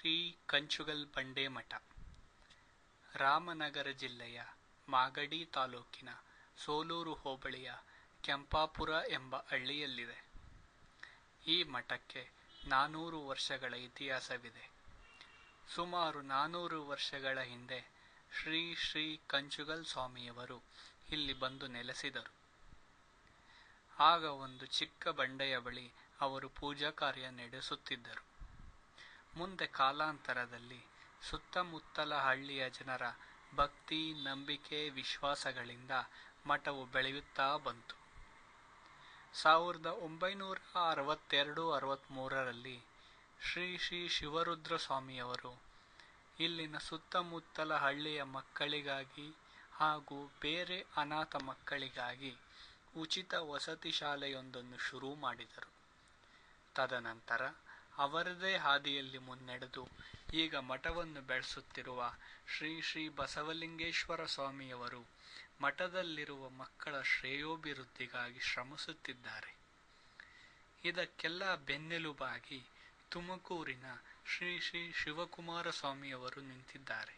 ಶ್ರೀ ಕಂಚುಗಲ್ ಬಂಡೆ ಮಠ ರಾಮನಗರ ಜಿಲ್ಲೆಯ ಮಾಗಡಿ ತಾಲೂಕಿನ ಸೋಲೂರು ಹೋಬಳಿಯ ಕೆಂಪಾಪುರ ಎಂಬ ಹಳ್ಳಿಯಲ್ಲಿದೆ. ಈ ಮಠಕ್ಕೆ 400 ವರ್ಷಗಳ ಇತಿಹಾಸವಿದೆ. ಸುಮಾರು 400 ವರ್ಷಗಳ ಹಿಂದೆ ಶ್ರೀ ಶ್ರೀ ಕಂಚುಗಲ್ ಸ್ವಾಮಿಯವರು ಇಲ್ಲಿ ಬಂದು ನೆಲೆಸಿದರು. ಆಗ ಒಂದು ಚಿಕ್ಕ ಬಂಡೆಯ ಬಳಿ ಅವರು ಪೂಜಾ ಕಾರ್ಯ ನಡೆಸುತ್ತಿದ್ದರು. ಮುಂದೆ ಕಾಲಾಂತರದಲ್ಲಿ ಸುತ್ತಮುತ್ತಲ ಹಳ್ಳಿಯ ಜನರ ಭಕ್ತಿ, ನಂಬಿಕೆ, ವಿಶ್ವಾಸಗಳಿಂದ ಮಠವು ಬೆಳೆಯುತ್ತಾ ಬಂತು. 1962-63ರಲ್ಲಿ ಶ್ರೀ ಶ್ರೀ ಶಿವರುದ್ರ ಸ್ವಾಮಿಯವರು ಇಲ್ಲಿನ ಸುತ್ತಮುತ್ತಲ ಹಳ್ಳಿಯ ಮಕ್ಕಳಿಗಾಗಿ ಹಾಗೂ ಬೇರೆ ಅನಾಥ ಮಕ್ಕಳಿಗಾಗಿ ಉಚಿತ ವಸತಿ ಶಾಲೆಯೊಂದನ್ನು ಶುರು ಮಾಡಿದರು. ತದನಂತರ ಅವರದೇ ಹಾದಿಯಲ್ಲಿ ಮುನ್ನಡೆದು ಈಗ ಮಠವನ್ನು ಬೆಳೆಸುತ್ತಿರುವ ಶ್ರೀ ಶ್ರೀ ಬಸವಲಿಂಗೇಶ್ವರ ಸ್ವಾಮಿಯವರು ಮಠದಲ್ಲಿರುವ ಮಕ್ಕಳ ಶ್ರೇಯೋಭಿವೃದ್ಧಿಗಾಗಿ ಶ್ರಮಿಸುತ್ತಿದ್ದಾರೆ. ಇದಕ್ಕೆಲ್ಲ ಬೆನ್ನೆಲುಬಾಗಿ ತುಮಕೂರಿನ ಶ್ರೀ ಶ್ರೀ ಶಿವಕುಮಾರ ಸ್ವಾಮಿಯವರು ನಿಂತಿದ್ದಾರೆ.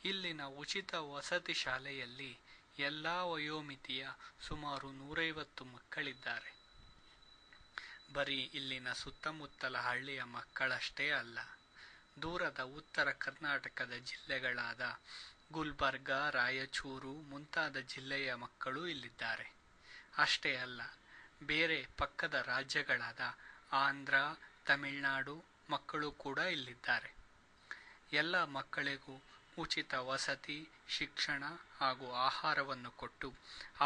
ಇಲ್ಲಿನ ಉಚಿತ ವಸತಿ ಶಾಲೆಯಲ್ಲಿ ಎಲ್ಲ ವಯೋಮಿತಿಯ ಸುಮಾರು 150 ಮಕ್ಕಳಿದ್ದಾರೆ. ಬರೀ ಇಲ್ಲಿನ ಸುತ್ತಮುತ್ತಲ ಹಳ್ಳಿಯ ಮಕ್ಕಳಷ್ಟೇ ಅಲ್ಲ, ದೂರದ ಉತ್ತರ ಕರ್ನಾಟಕದ ಜಿಲ್ಲೆಗಳಾದ ಗುಲ್ಬರ್ಗ, ರಾಯಚೂರು ಮುಂತಾದ ಜಿಲ್ಲೆಯ ಮಕ್ಕಳು ಇಲ್ಲಿದ್ದಾರೆ. ಅಷ್ಟೇ ಅಲ್ಲ, ಬೇರೆ ಪಕ್ಕದ ರಾಜ್ಯಗಳಾದ ಆಂಧ್ರ, ತಮಿಳುನಾಡು ಮಕ್ಕಳು ಕೂಡ ಇಲ್ಲಿದ್ದಾರೆ. ಎಲ್ಲ ಮಕ್ಕಳಿಗೂ ಉಚಿತ ವಸತಿ, ಶಿಕ್ಷಣ ಹಾಗೂ ಆಹಾರವನ್ನು ಕೊಟ್ಟು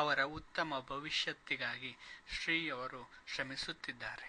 ಅವರ ಉತ್ತಮ ಭವಿಷ್ಯತ್ತಿಗಾಗಿ ಶ್ರೀಯವರು ಶ್ರಮಿಸುತ್ತಿದ್ದಾರೆ.